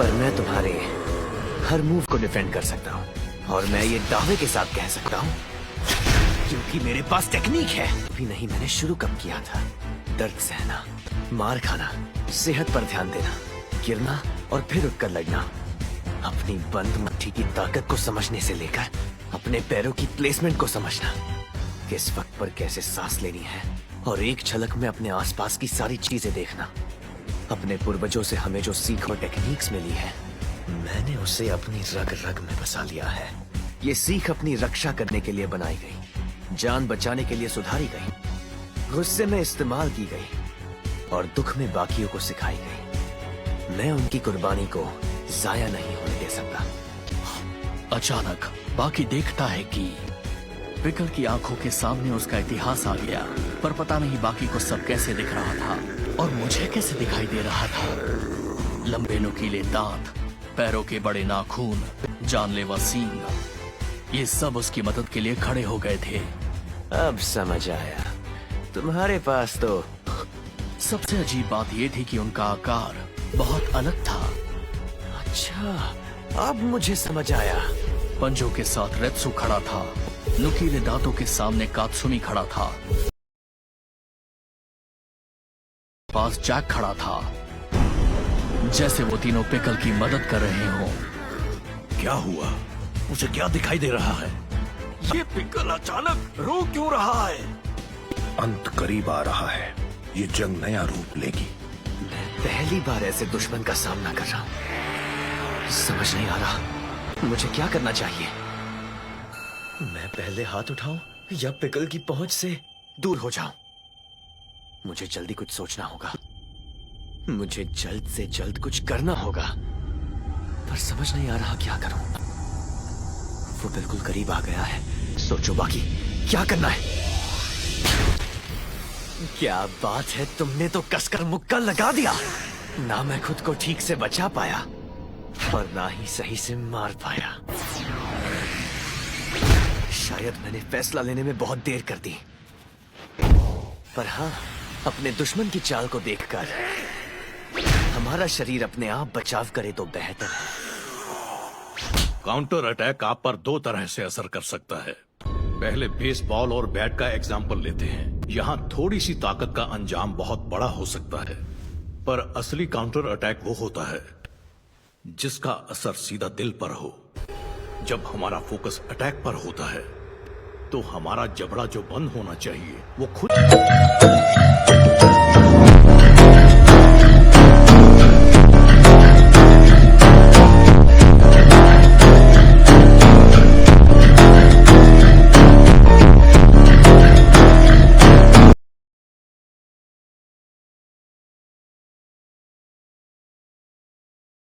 पर मैं तुम्हारे हर मूव को डिफेंड कर सकता हूँ, और मैं ये दावे के साथ कह सकता हूँ क्योंकि मेरे पास टेक्निक है। अभी नहीं, मैंने शुरू कब किया था? दर्द सहना, मार खाना, सेहत पर ध्यान देना, गिरना और फिर उठकर लड़ना, अपनी बंद मुट्ठी की ताकत को समझने से लेकर अपने पैरों की प्लेसमेंट को समझना, किस वक्त पर कैसे सांस लेनी है, और एक झलक में अपने आसपास की सारी चीजें देखना। अपने पूर्वजों से हमें जो सीख और टेक्निक्स मिली है, मैंने उसे अपनी रग रग में बसा लिया है। ये सीख अपनी रक्षा करने के लिए बनाई गई, जान बचाने के लिए सुधारी गई, गुस्से में इस्तेमाल की गई और दुख में बाकियों को सिखाई गई। मैं उनकी कुर्बानी को जाया नहीं होने दे सकता। अचानक बाकी देखता है कि पिकल की आंखों के सामने उसका इतिहास आ गया, पर पता नहीं बाकी को सब कैसे दिख रहा था और मुझे कैसे दिखाई दे रहा था। लंबे नुकीले दांत, पैरों के बड़े नाखून, जानलेवा सींग, ये सब उसकी मदद के लिए खड़े हो गए थे। अब समझ आया, तुम्हारे पास तो। सबसे अजीब बात ये थी कि उनका आकार बहुत अलग था। अच्छा, अब मुझे समझ आया। पंजों के साथ रेत्सु खड़ा था, नुकीले दांतों के सामने कात्सुमी खड़ा था, पास जैक खड़ा था, जैसे वो तीनों पिकल की मदद कर रहे हों। क्या हुआ? मुझे क्या दिखाई दे रहा है? ये पिकल अचानक रो क्यों रहा है? अंत करीब आ रहा है, ये जंग नया रूप लेगी। मैं पहली बार ऐसे दुश्मन का सामना कर रहा हूं। समझ नहीं आ रहा मुझे क्या करना चाहिए। मैं पहले हाथ उठाऊं या पिकल की पहुंच से दूर हो जाऊं? मुझे जल्दी कुछ सोचना होगा। मुझे जल्द से जल्द कुछ करना होगा, पर समझ नहीं आ रहा क्या करूं। वो बिल्कुल करीब आ गया है। सोचो बाकी, क्या करना है? क्या बात है, तुमने तो कसकर मुक्का लगा दिया। ना मैं खुद को ठीक से बचा पाया और ना ही सही से मार पाया। शायद मैंने फैसला लेने में बहुत देर कर दी, पर हाँ, अपने दुश्मन की चाल को देखकर हमारा शरीर अपने आप बचाव करे तो बेहतर है। काउंटर अटैक आप पर दो तरह से असर कर सकता है। पहले बेसबॉल और बैट का एग्जाम्पल लेते हैं। यहाँ थोड़ी सी ताकत का अंजाम बहुत बड़ा हो सकता है, पर असली काउंटर अटैक वो होता है जिसका असर सीधा दिल पर हो। जब हमारा फोकस अटैक पर होता है तो हमारा जबड़ा जो बंद होना चाहिए वो खुद